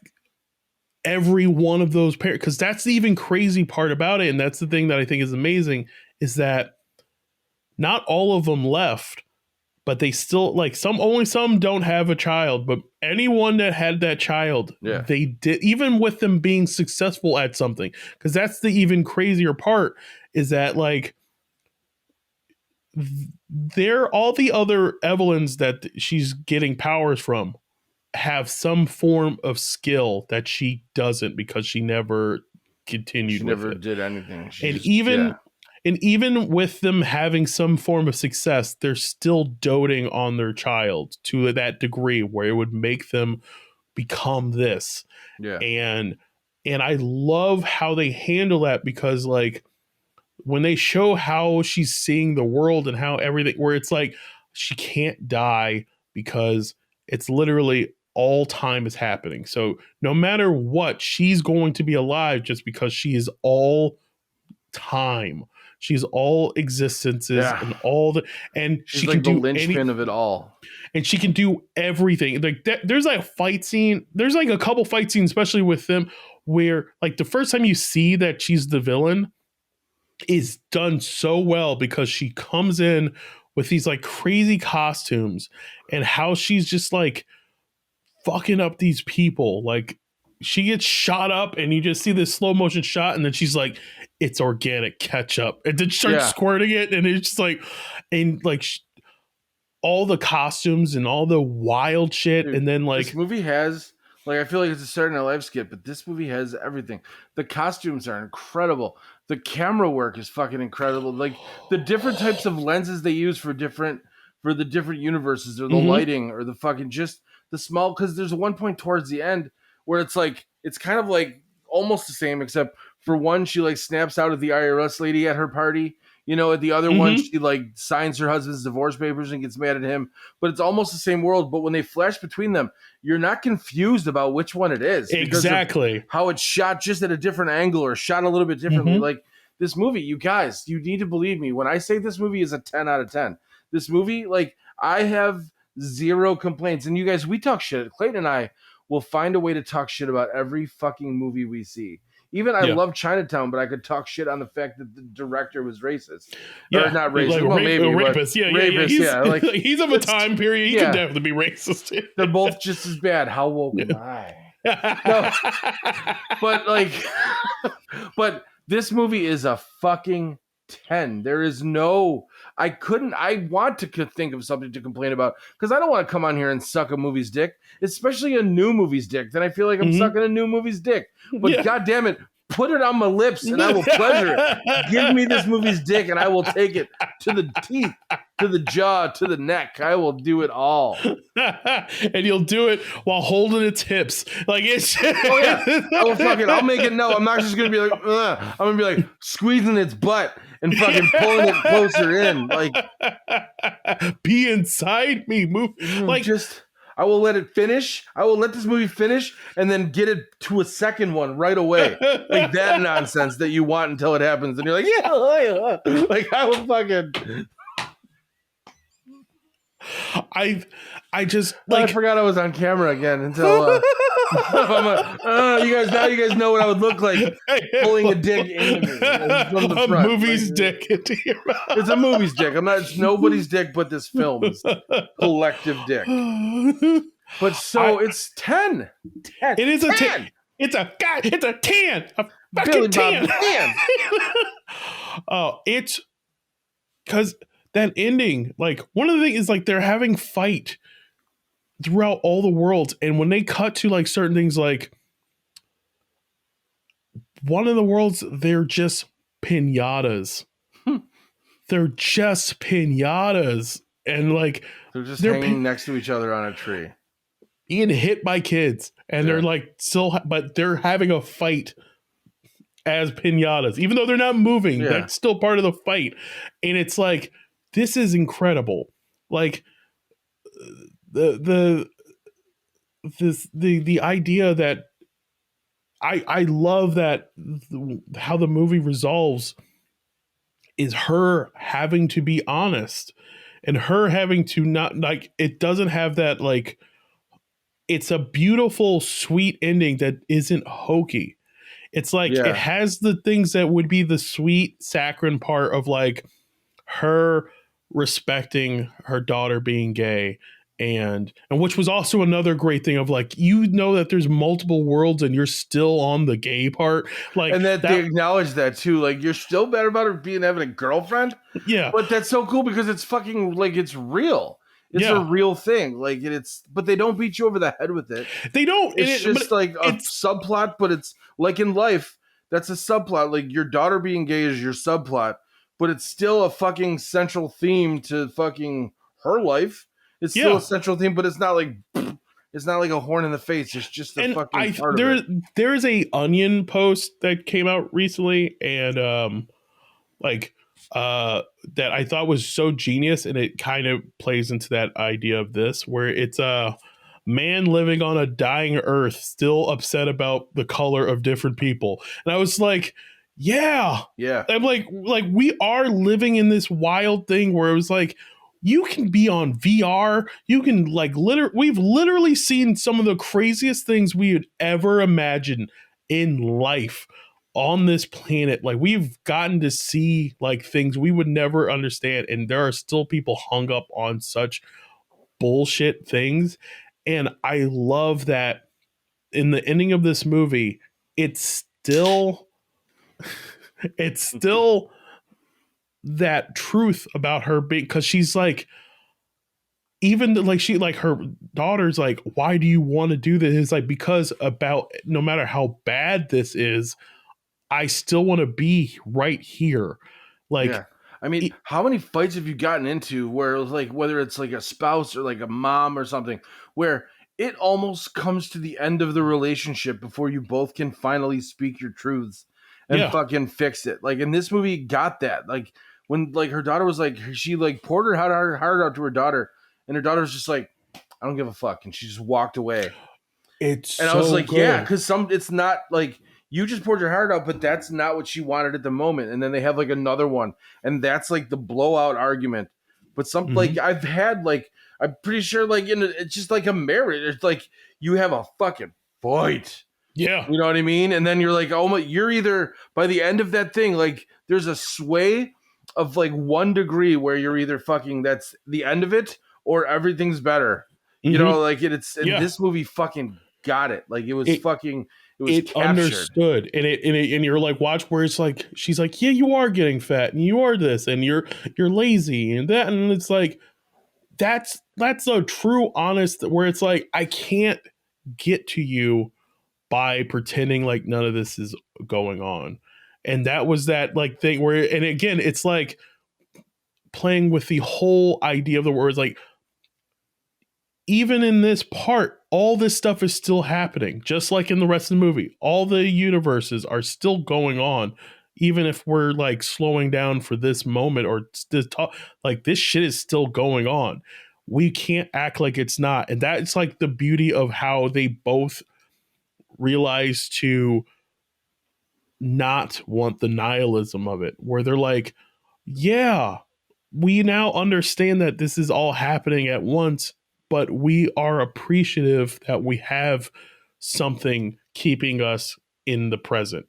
every one of those pairs, because that's the even crazy part about it, and that's the thing that I think is amazing, is that not all of them left, but they still, like, some don't have a child, but anyone that had that child, Yeah. they did, even with them being successful at something, because that's the even crazier part, is that, like, all the other Evelyns that she's getting powers from have some form of skill that she doesn't, because she never continued She with never it. did anything. And even with them having some form of success, they're still doting on their child to that degree where it would make them become this. Yeah. And I love how they handle that, because, like, when they show how she's seeing the world and how everything, where it's like she can't die because it's literally all time is happening. So no matter what, she's going to be alive, just because she is all time. She's all existences, Yeah. and all the, and She's she like can the do linchpin of it all. and she can do everything. Like there's like a fight scene. There's like a couple fight scenes, especially with them, where, like, the first time you see that she's the villain is done so well, because she comes in with these, like, crazy costumes, and how she's just, like, fucking up these people. Like, she gets shot up, and you just see this slow motion shot, and then she's like, it's organic ketchup, and then she starts squirting it, and it's just like, and like all the costumes and all the wild shit. Dude, and then, like, this movie has, like, I feel like it's a Saturday Night Live skit, but this movie has everything. The costumes are incredible. The camera work is fucking incredible. Like, the different types of lenses they use for the different universes, or the lighting, or the fucking just the small. Because there's one point towards the end where it's like, it's kind of like almost the same, except for one, she like snaps out at the IRS lady at her party. You know, at the other one, she like signs her husband's divorce papers and gets mad at him. But it's almost the same world. But when they flash between them, you're not confused about which one it is. Exactly. How it's shot just at a different angle, or shot a little bit differently. Like, this movie, you guys, you need to believe me when I say this movie is a 10 out of 10. This movie, like, I have zero complaints. And you guys, we talk shit. Clayton and I will find a way to talk shit about every fucking movie we see. Even I love Chinatown, but I could talk shit on the fact that the director was racist. Yeah, or not racist. Like well, maybe a rapist. Yeah, rapist. Yeah. Like, he's of a time period. He can definitely be racist. They're both just as bad. How woke am I? No, but like, but this movie is a fucking 10. There is no. I want to think of something to complain about, because I don't want to come on here and suck a movie's dick, especially a new movie's dick. Then I feel like I'm sucking a new movie's dick. But God damn it, put it on my lips and I will pleasure it. Give me this movie's dick and I will take it to the teeth, to the jaw, to the neck. I will do it all. And you'll do it while holding its hips. Like, it's oh yeah. I'll make it no. I'm not just gonna be like, ugh. I'm gonna be like squeezing its butt and fucking pulling it closer in. Like, be inside me. Move. Like, just, I will let it finish. I will let this movie finish and then get it to a second one right away. Like that nonsense that you want until it happens. And you're like, yeah. Like, I will fucking. I just, like, I forgot I was on camera again until you guys know what I would look like pulling a dick into me from the front. A movie's dick into your mouth. It's a movie's dick. It's nobody's dick but this film's collective dick. But so it's 10. It is a 10. It's a 10. A fucking Billy 10. Bob 10. Oh, it's because that ending, like, one of the things is, like, they're having fight throughout all the worlds, and when they cut to, like, certain things, like one of the worlds, they're just pinatas. They're just pinatas, and like they're hanging next to each other on a tree, being hit by kids, and they're like still, but they're having a fight as pinatas, even though they're not moving. Yeah. That's still part of the fight. And it's like, this is incredible. Like the idea that I love that how the movie resolves is her having to be honest and her having to not, like, it doesn't have that, like, it's a beautiful, sweet ending that isn't hokey. It's like it Yeah. has the things that would be the sweet, saccharine part of like her respecting her daughter being gay, and which was also another great thing of like, you know, that there's multiple worlds and you're still on the gay part, like, And that they acknowledge that too. Like, you're still better about her having a girlfriend. yeah, But that's so cool because it's fucking, like, it's real. It's a Yeah. real thing. Like, but they don't beat you over the head with it. they don't. It's just but like a it's subplot, but it's like in life, that's a subplot. Like, your daughter being gay is your subplot, but it's still a fucking central theme to fucking her life. It's still Yeah. a central theme, but it's not like a horn in the face. It's just a and fucking part of it. there is a Onion post that came out recently, and like that I thought was so genius, and it kind of plays into that idea of this, where it's a man living on a dying earth still upset about the color of different people. And I was like, yeah. Yeah. I'm like we are living in this wild thing where it was like, you can be on VR, you can like we've literally seen some of the craziest things we would ever imagine in life on this planet. Like, we've gotten to see like things we would never understand, and there are still people hung up on such bullshit things. And I love that in the ending of this movie, it's still that truth about her being, because she's like, even like she, like, her daughter's like, why do you want to do this? It's like, because about no matter how bad this is, I still want to be right here. Like, yeah. I mean, how many fights have you gotten into where it was like, whether it's like a spouse or like a mom or something, where it almost comes to the end of the relationship before you both can finally speak your truths and Yeah. fucking fix it. Like, in this movie, got that. Like, when like her daughter was like, she like poured her heart out to her daughter, and her daughter was just like, I don't give a fuck, and she just walked away. it's And so I was like, good. yeah, because it's not like you just poured your heart out, but that's not what she wanted at the moment. And then they have like another one, and that's like the blowout argument. But like I've had like, I'm pretty sure like it's just like a marriage. It's like you have a fucking fight. Yeah. You know what I mean? And then you're like, oh my, you're either by the end of that thing, like there's a sway of like 1 degree where you're either fucking, that's the end of it, or everything's better. You know, like this movie fucking got it. Like it was captured. Understood. And you're like, watch where it's like, she's like, yeah, you are getting fat and you are this and you're lazy and that. And it's like, that's a true honest, where it's like, I can't get to you by pretending like none of this is going on. And that was that like thing where, and again, it's like playing with the whole idea of the words, like, even in this part, all this stuff is still happening, just like in the rest of the movie. All the universes are still going on, even if we're like slowing down for this moment, or like, this shit is still going on. We can't act like it's not. And that's like the beauty of how they both realize to not want the nihilism of it, where they're like, yeah, we now understand that this is all happening at once, but we are appreciative that we have something keeping us in the present.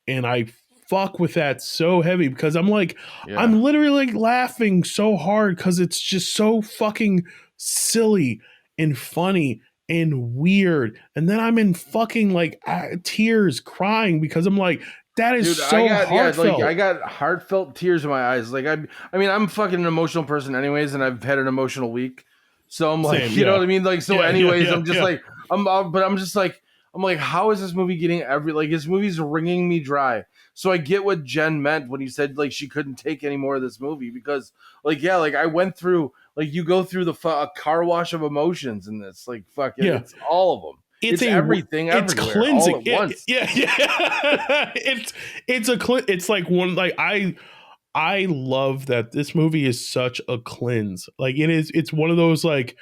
And I fuck with that so heavy, because I'm like, I'm literally like laughing so hard because it's just so fucking silly and funny and weird. And then I'm in fucking like tears, crying, because I'm like, that is heartfelt. I got heartfelt tears in my eyes. Like, I mean, I'm fucking an emotional person anyways, and I've had an emotional week. So I'm like, you know what I mean? Like, so anyways, I'm just like, I'm like, how is this movie getting this movie's wringing me dry. So I get what Jen meant when he said like she couldn't take any more of this movie, because like, yeah, like I went through, like, you go through a car wash of emotions in this, like, fucking, it's all of them. It's everything it's everywhere cleansing. all at once. Yeah. It's like one, like I love that this movie is such a cleanse. Like it's one of those like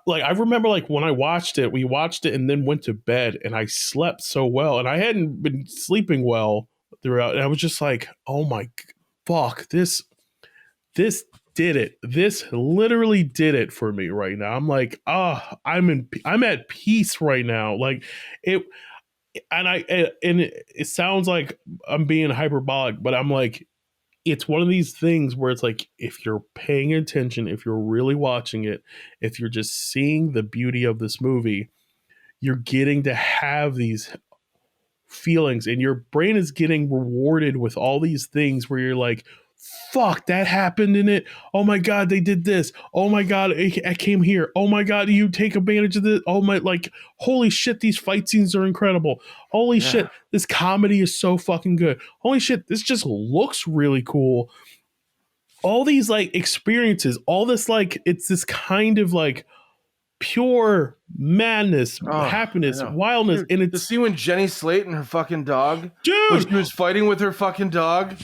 I remember like when I watched it, we watched it and then went to bed and I slept so well and I hadn't been sleeping well throughout and I was just like, "Oh my fuck, this did it. This literally did it for me right now." I'm like, I'm at peace right now." Like it and it sounds like I'm being hyperbolic, but I'm like, it's one of these things where it's like, if you're paying attention, if you're really watching it, if you're just seeing the beauty of this movie, you're getting to have these feelings and your brain is getting rewarded with all these things where you're like, fuck, that happened in it. Oh my God, they did this. Oh my God, I came here. Oh my God, you take advantage of this. Oh my, like, holy shit, these fight scenes are incredible. Holy shit, this comedy is so fucking good. Holy shit, this just looks really cool. All these like experiences, all this like, it's this kind of like pure madness, happiness, wildness. Dude, and to it's see when Jenny Slate and her fucking dog, when dude, she was fighting with her fucking dog,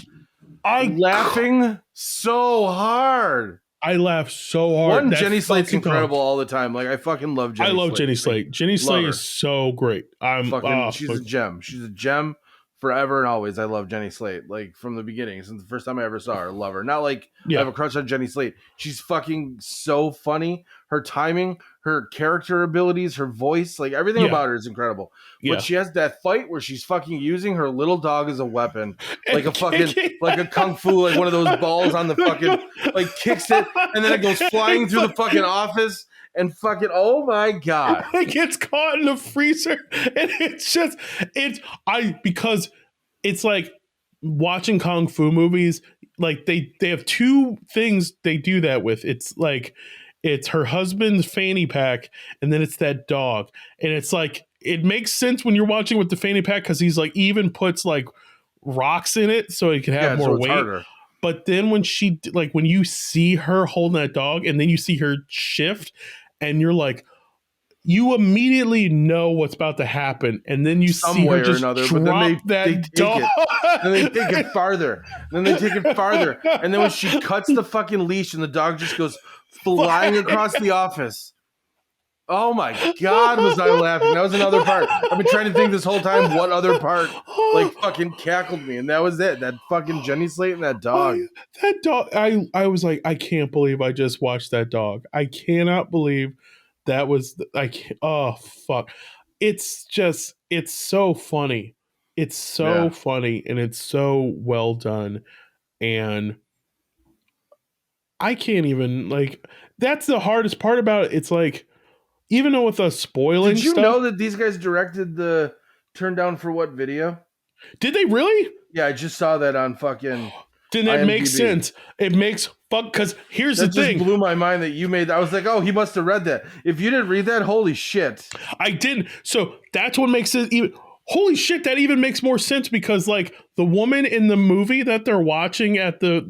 I laughing so hard. I laugh so hard. One, That Jenny Slate's fucking incredible all the time. Like I fucking love Jenny. I love Slate. Jenny Slate. Jenny Slate is so great. She's a gem. She's a gem forever and always. I love Jenny Slate. Like from the beginning, since the first time I ever saw her, I love her. Not like I have a crush on Jenny Slate. She's fucking so funny. Her timing, her character abilities, her voice, like everything about her is incredible. But she has that fight where she's fucking using her little dog as a weapon, like a fucking like a kung fu, like one of those balls on the fucking like kicks it, and then it goes flying through the fucking office. And fucking, oh my God. It gets caught in the freezer. And because it's like watching Kung Fu movies, like they have two things they do that with. It's like, it's her husband's fanny pack, and then it's that dog. And it's like, it makes sense when you're watching with the fanny pack because he's like, even puts like rocks in it so it can have more weight. Harder. But then when when you see her holding that dog and then you see her shift and you're like, you immediately know what's about to happen. And then you see her just drop that dog. And they take it farther. And then they take it farther. And then when she cuts the fucking leash and the dog just goes flying across the office. Oh my God, was I laughing? That was another part. I've been trying to think this whole time what other part like fucking cackled me, and that was it. That fucking Jenny Slate and that dog. That dog, I was like, I can't believe I just watched that dog. I cannot believe that was oh fuck. It's so funny. It's so funny and it's so well done. And I can't even like, that's the hardest part about it. It's like, even though with us spoiling stuff. Did you stuff, know that these guys directed the Turn Down for What video? Did they really? Yeah, I just saw that on fucking. Then that makes sense. It makes because here's the thing. It just blew my mind that you made that. I was like, oh, he must have read that. If you didn't read that, holy shit. I didn't. So that's what makes it even. Holy shit, that even makes more sense because like the woman in the movie that they're watching at the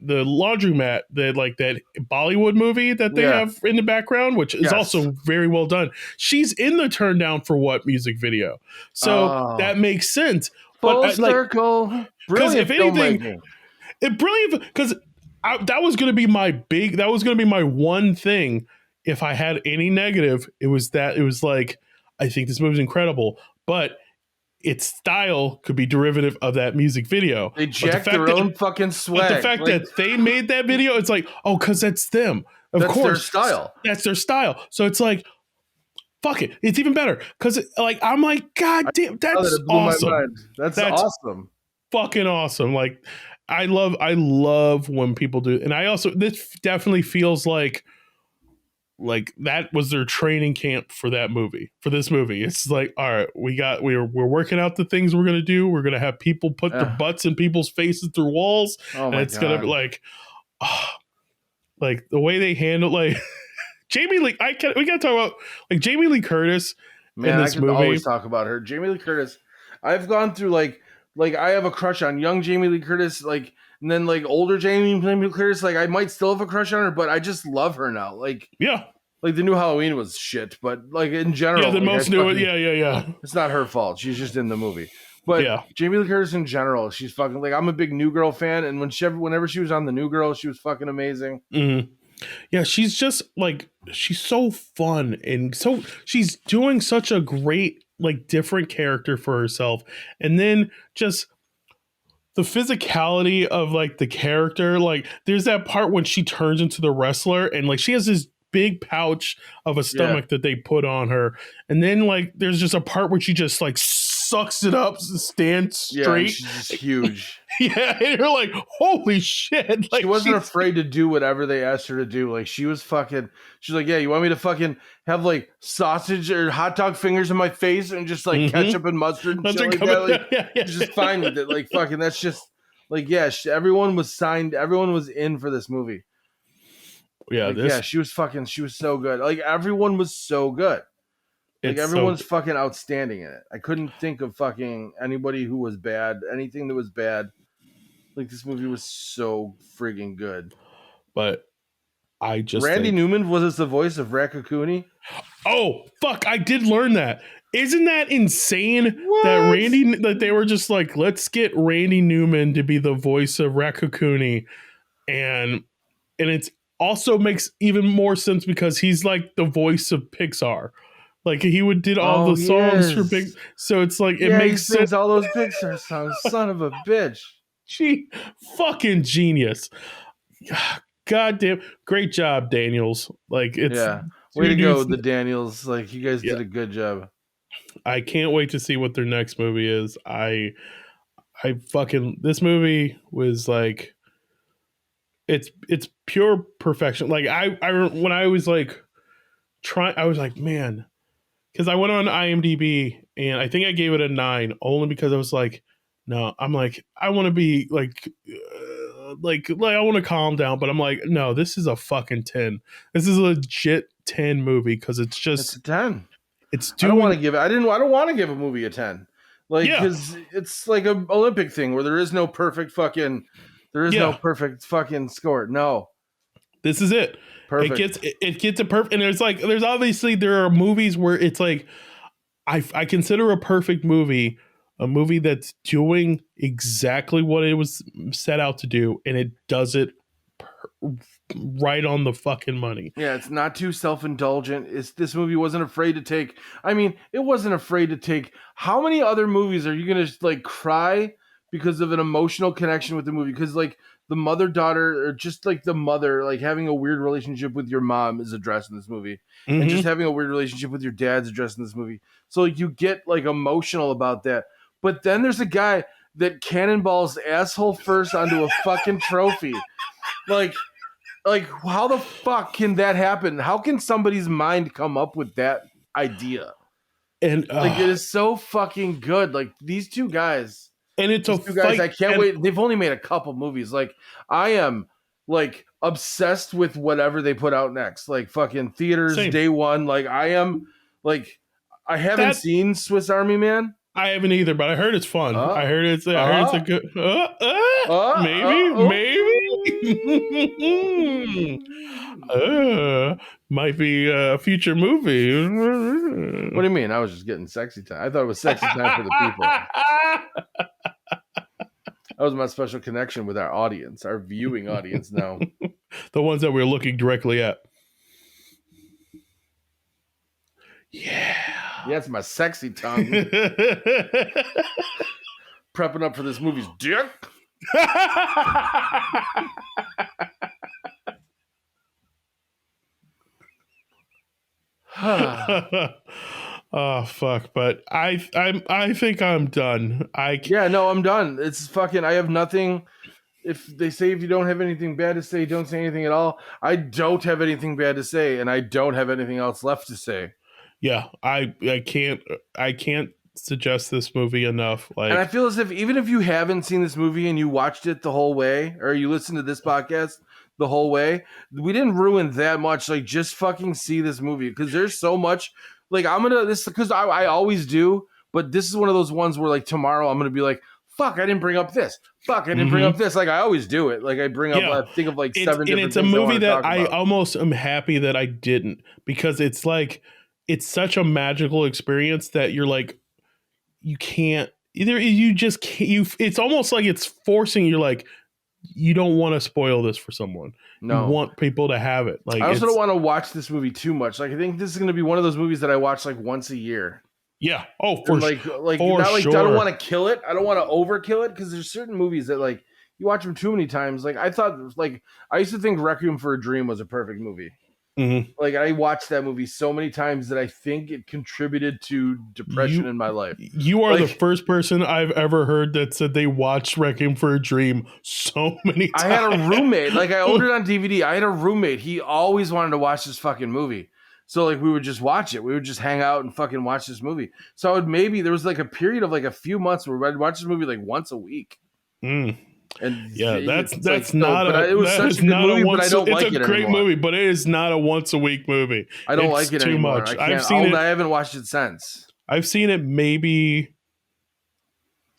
laundromat, that Bollywood movie that they have in the background, which is also very well done. She's in the Turn Down for What music video. So that makes sense. Full circle. Because if anything, because that was going to be my one thing. If I had any negative, it was like, I think this movie's incredible, but its style could be derivative of that music video. They jacked their own fucking swag. But the fact that they made that video, it's like, oh, because that's them. Of course. Their style. That's their style. So it's like, fuck it. It's even better. Because like, I'm like, God damn, that's awesome. That's awesome. Fucking awesome. Like, I love when people do. And this definitely feels like that was their training camp for this movie. It's like, all right, we're working out the things we're going to do. We're going to have people put their butts in people's faces through walls. And it's going to be like, like the way they handle like Jamie Lee. We got to talk about like Jamie Lee Curtis in this movie. Always talk about her. Jamie Lee Curtis. I've gone through like I have a crush on young Jamie Lee Curtis, and then like older Jamie Lee Curtis. Like I might still have a crush on her, but I just love her now. Like Like the new Halloween was shit, but like in general, Yeah, the like, most new. Yeah. it's not her fault. She's just in the movie. But Yeah. Jamie Lee Curtis in general, she's fucking like I'm a big New Girl fan, and whenever she was on the New Girl, she was fucking amazing. Mm-hmm. Yeah, she's just like she's so fun and so she's doing such a great like different character for herself, and then just the physicality of like the character. Like there's that part when she turns into the wrestler and like she has this big pouch of a stomach that they put on her, and then like there's just a part where she just like sucks it up, stands straight. She's just huge. Yeah, and you're like, holy shit! Like she wasn't afraid to do whatever they asked her to do. Like she was fucking. She's like, yeah, you want me to fucking have like sausage or hot dog fingers in my face and just like ketchup and mustard and shit like that? Like, she's just fine with it. Like fucking, that's just like everyone was signed. Everyone was in for this movie. Yeah, like, she was fucking. She was so good. Like everyone was so good. Like everyone's fucking outstanding in it. I couldn't think of fucking anybody who was bad. Anything that was bad. Like this movie was so friggin' good. But I just Randy Newman was the voice of Raccoonie. Oh fuck! I did learn that. Isn't that insane? That they were just like, let's get Randy Newman to be the voice of Raccoonie, and it also makes even more sense because he's like the voice of Pixar. Like he did all the songs for Big. So it's like it makes sense. All those Pixar songs. Son of a bitch. She fucking genius. God damn, great job, Daniels. Like it's way to go, the Daniels. Like you guys did a good job. I can't wait to see what their next movie is. I fucking this movie was like it's pure perfection. Like I when I was like I was like, man, because I went on IMDb and I think I gave it a 9 only because I was like, no, I'm like, I want to be like I want to calm down, but I'm like, no, this is a fucking 10. This is a legit 10 movie because it's just a 10. It's I don't want to give it. I don't want to give a movie a 10. Like because it's like an Olympic thing where there is no perfect fucking no perfect fucking score. No. This is it. Perfect. It gets a perfect, and there's obviously there are movies where it's like I consider a perfect movie a movie that's doing exactly what it was set out to do, and it does it right on the fucking money. Yeah, it's not too self-indulgent. This movie wasn't afraid to take. I mean, it wasn't afraid to take. How many other movies are you gonna like cry because of an emotional connection with the movie? Because like the mother-daughter, or just like the mother, like having a weird relationship with your mom is addressed in this movie, and just having a weird relationship with your dad's addressed in this movie. So like, you get like emotional about that. But then there's a guy that cannonballs asshole first onto a fucking trophy. Like how the fuck can that happen? How can somebody's mind come up with that idea? And like it is so fucking good. Like these two guys. And it's a two guys. I can't wait. They've only made a couple movies. Like I am like obsessed with whatever they put out next. Like fucking theaters day one. Like I am like I haven't seen Swiss Army Man. I haven't either, but I heard it's fun. I heard it's a good maybe might be a future movie. What do you mean? I was just getting sexy time. I thought it was sexy time for the people. That was my special connection with our audience, our viewing audience now. The ones that we're looking directly at. Yeah. Yeah, it's my sexy tongue. Prepping up for this movie's dick. Oh fuck! But I think I'm done. I'm done. It's fucking. I have nothing. If they say if you don't have anything bad to say, don't say anything at all. I don't have anything bad to say, and I don't have anything else left to say. Yeah, I can't suggest this movie enough. Like, and I feel as if even if you haven't seen this movie and you watched it the whole way, or you listened to this podcast the whole way, we didn't ruin that much. Like, just fucking see this movie because there's so much. Like, because I always do, but this is one of those ones where like tomorrow I'm gonna be like, fuck, I didn't bring up this. Fuck, I didn't bring up this. Like I always do it. Like I bring up, I think of like seven different it's a things movie I that I about. almost am happy that I didn't, because it's like, it's such a magical experience that you're like, you can't either. You just can't, it's almost like it's forcing you, like, you don't want to spoil this for someone. No. You want people to have it. Like, I also don't want to watch this movie too much. Like I think this is going to be one of those movies that I watch like once a year. Yeah. Oh, for like for not like, sure. I don't want to kill it. I don't want to overkill it, because there's certain movies that like you watch them too many times. Like I thought, like I used to think Requiem for a Dream was a perfect movie. Mm-hmm. Like I watched that movie so many times that I think it contributed to depression in my life. You are like, the first person I've ever heard that said they watched Requiem for a Dream so many times. I had a roommate. Like I ordered it on DVD. I had a roommate. He always wanted to watch this fucking movie. So like we would just watch it. We would just hang out and fucking watch this movie. So I would there was like a period of like a few months where I'd watch this movie like once a week. Mm. And yeah, that's like, not no, it was such a good movie, but I don't like it anymore. It's a great movie, but it is not a once a week movie. I don't like it too anymore. much. I haven't watched it since. I've seen it maybe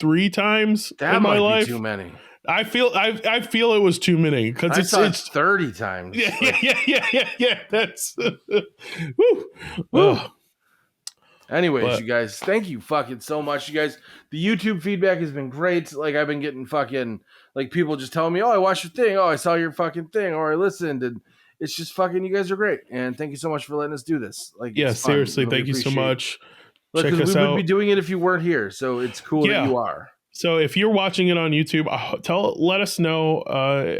3 times in my life. Be too many. I feel it was too many, because it's 30 times. Yeah. That's woo. Anyways, you guys, thank you fucking so much. You guys, the YouTube feedback has been great. Like I've been getting fucking like people just telling me, "Oh, I watched your thing. Oh, I saw your fucking thing. Or I listened." And it's just fucking. You guys are great, and thank you so much for letting us do this. Like, yeah, seriously, thank you so much. Check us out. We would be doing it if you weren't here, so it's cool that you are. So if you're watching it on YouTube, let us know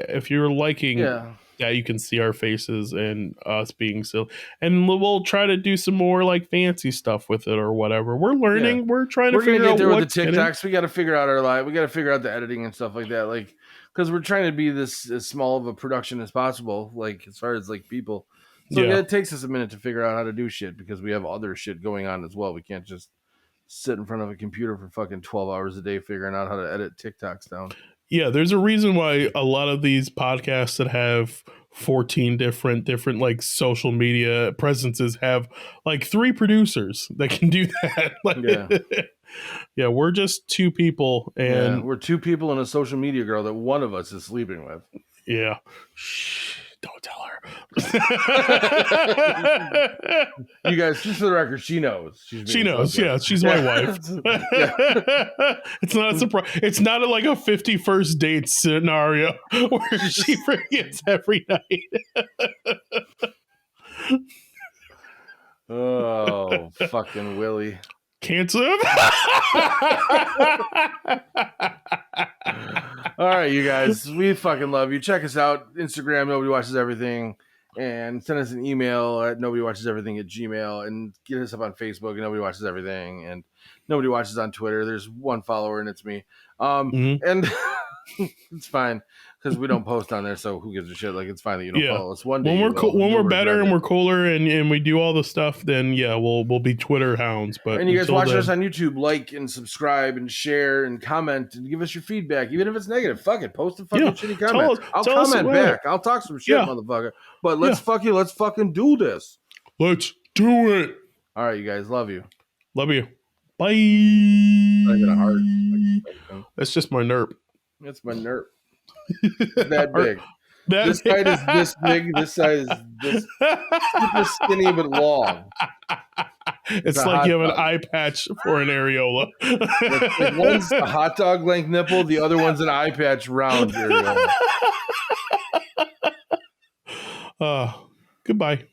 if you're liking. Yeah. Yeah, you can see our faces and us being silly, and we'll try to do some more like fancy stuff with it or whatever. We're learning. Yeah. We're trying to figure out there with the TikToks. We got to figure out our life. We got to figure out the editing and stuff like that. Like, because we're trying to be this as small of a production as possible. Like as far as like people, so it takes us a minute to figure out how to do shit, because we have other shit going on as well. We can't just sit in front of a computer for fucking 12 hours a day figuring out how to edit TikToks down. Yeah, there's a reason why a lot of these podcasts that have 14 different like social media presences have like 3 producers that can do that. Like, yeah, we're just 2 people, and we're 2 people and a social media girl that one of us is sleeping with. Yeah. Shh, don't tell her. You guys, just for the record, she knows. She knows. Yeah, she's my wife. It's not a surprise. It's not like a 51st date scenario where she forgets every night. Oh, fucking Willie. Cancel. All right, you guys, we fucking love you. Check us out. Instagram, Nobody Watches Everything. And send us an email at nobodywatcheseverything@gmail.com, and get us up on Facebook at Nobody Watches Everything, and Nobody Watches on Twitter. There's 1 follower and it's me. And it's fine because we don't post on there, so who gives a shit? Like, it's fine that you don't follow us. One day when we're better and we're cooler and we do all the stuff, then we'll be Twitter hounds. But and you guys watch us on YouTube, like and subscribe and share and comment and give us your feedback, even if it's negative. Fuck it, post a fucking shitty comment. I'll comment back. I'll talk some shit, motherfucker. But let's fucking do this. Let's do it. All right, you guys, love you. Love you. Bye. I got a heart. That's just my nerp. That's my nerp. It's that big. This side is this big. This side is this super skinny but long. It's like you have an eye patch for an areola. Like one's a hot dog length nipple. The other one's an eye patch round areola. Goodbye.